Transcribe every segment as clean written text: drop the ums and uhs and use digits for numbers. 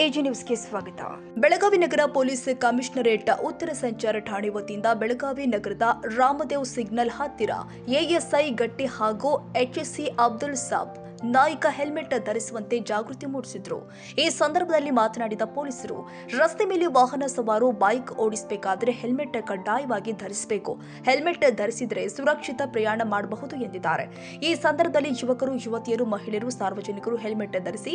AG ನ್ಯೂಸ್ಗೆ ಸ್ವಾಗತ. ಬೆಳಗಾವಿ ನಗರ police commissionerate ಉತ್ತರ ಸಂಚಾರ ಠಾಣೆ ವತಿಯಿಂದ ಬೆಳಗಾವಿ ನಗರದ ರಾಮದೇವ್ ಸಿಗ್ನಲ್ ಹತ್ತಿರ ಎಎಸ್ಐ ಗಟ್ಟಿ ಹಾಗೂ ಎಚ್ಎಸ್ಸಿ ಅಬ್ದುಲ್ ಸಾಬ್ ನಾಯ್ಕ ಹೆಲ್ಮೆಟ್ ಧರಿಸುವಂತೆ ಜಾಗೃತಿ ಮೂಡಿಸಿದ್ರು. ಈ ಸಂದರ್ಭದಲ್ಲಿ ಮಾತನಾಡಿದ ಪೊಲೀಸರು, ರಸ್ತೆ ಮೇಲೆ ವಾಹನ ಸವಾರು ಬೈಕ್ ಓಡಿಸಬೇಕಾದರೆ ಹೆಲ್ಮೆಟ್ ಕಡ್ಡಾಯವಾಗಿ ಧರಿಸಬೇಕು. ಹೆಲ್ಮೆಟ್ ಧರಿಸಿದರೆ ಸುರಕ್ಷಿತ ಪ್ರಯಾಣ ಮಾಡಬಹುದು ಎಂದಿದ್ದಾರೆ. ಈ ಸಂದರ್ಭದಲ್ಲಿ ಯುವಕರು, ಯುವತಿಯರು, ಮಹಿಳೆಯರು, ಸಾರ್ವಜನಿಕರು ಹೆಲ್ಮೆಟ್ ಧರಿಸಿ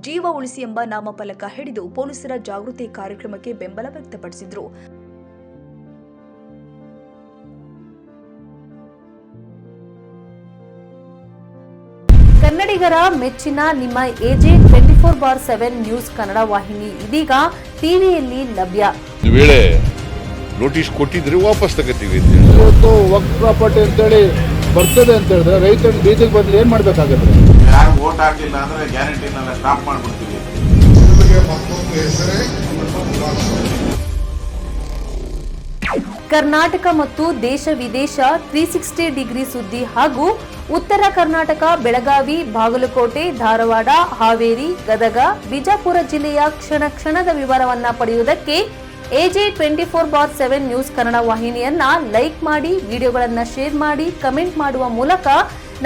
ಜೀವ ಉಳಿಸಿ ಎಂಬ ನಾಮಫಲಕ ಹಿಡಿದು ಪೊಲೀಸರ ಜಾಗೃತಿ ಕಾರ್ಯಕ್ರಮಕ್ಕೆ ಬೆಂಬಲ ವ್ಯಕ್ತಪಡಿಸಿದರು. ಕನ್ನಡಿಗರ ಮೆಚ್ಚಿನ ನಿಮ್ಮ ಎಜೆ 24/7 ನ್ಯೂಸ್ ಕನ್ನಡ ವಾಹಿನಿ ಇದೀಗ ಟಿವಿಯಲ್ಲಿ ಲಭ್ಯ. ಒಂದು ವೇಳೆ ನೋಟಿಸ್ ಕೊಟ್ಟಿದ್ರೆ ವಾಪಸ್ ತಗೋತೀವಿ. ಇವತ್ತು ವಕ್ಫ್ ಪ್ರಾಪರ್ಟಿ ಅಂತೇಳಿ ಬರ್ತದೆ ಅಂತ ಹೇಳಿದ್ರೆ ರೈತರ ಬೀದಿಗೆ ಬಂದು ಏನ್ ಮಾಡ್ಬೇಕಾಗತ್ತೆ? ಯಾರು ವೋಟ್ ಹಾಕಲಿಲ್ಲ ಅಂದ್ರೆ ಗ್ಯಾರಂಟಿನೆಲ್ಲ ಸ್ಟಾಪ್ ಮಾಡ್ಬಿಡ್ತೀವಿ. ಕರ್ನಾಟಕ ಮತ್ತು ದೇಶ ವಿದೇಶ 360 ಡಿಗ್ರಿ ಸುದ್ದಿ ಹಾಗೂ ಉತ್ತರ ಕರ್ನಾಟಕ, ಬೆಳಗಾವಿ, ಬಾಗಲಕೋಟೆ, ಧಾರವಾಡ, ಹಾವೇರಿ, ಗದಗ, ಬಿಜಾಪುರ ಜಿಲ್ಲೆಯ ಕ್ಷಣ ಕ್ಷಣದ ವಿವರವನ್ನ ಪಡೆಯುವುದಕ್ಕೆ ಎಜೆ 24/7 ನ್ಯೂಸ್ ಕನ್ನಡ ವಾಹಿನಿಯನ್ನ ಲೈಕ್ ಮಾಡಿ, ವಿಡಿಯೋಗಳನ್ನ ಶೇರ್ ಮಾಡಿ, ಕಮೆಂಟ್ ಮಾಡುವ ಮೂಲಕ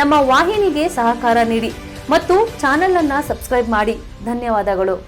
ನಮ್ಮ ವಾಹಿನಿಗೆ ಸಹಕಾರ ನೀಡಿ ಮತ್ತು ಚಾನೆಲ್ ಅನ್ನ ಸಬ್ಸ್ಕ್ರೈಬ್ ಮಾಡಿ. ಧನ್ಯವಾದಗಳು.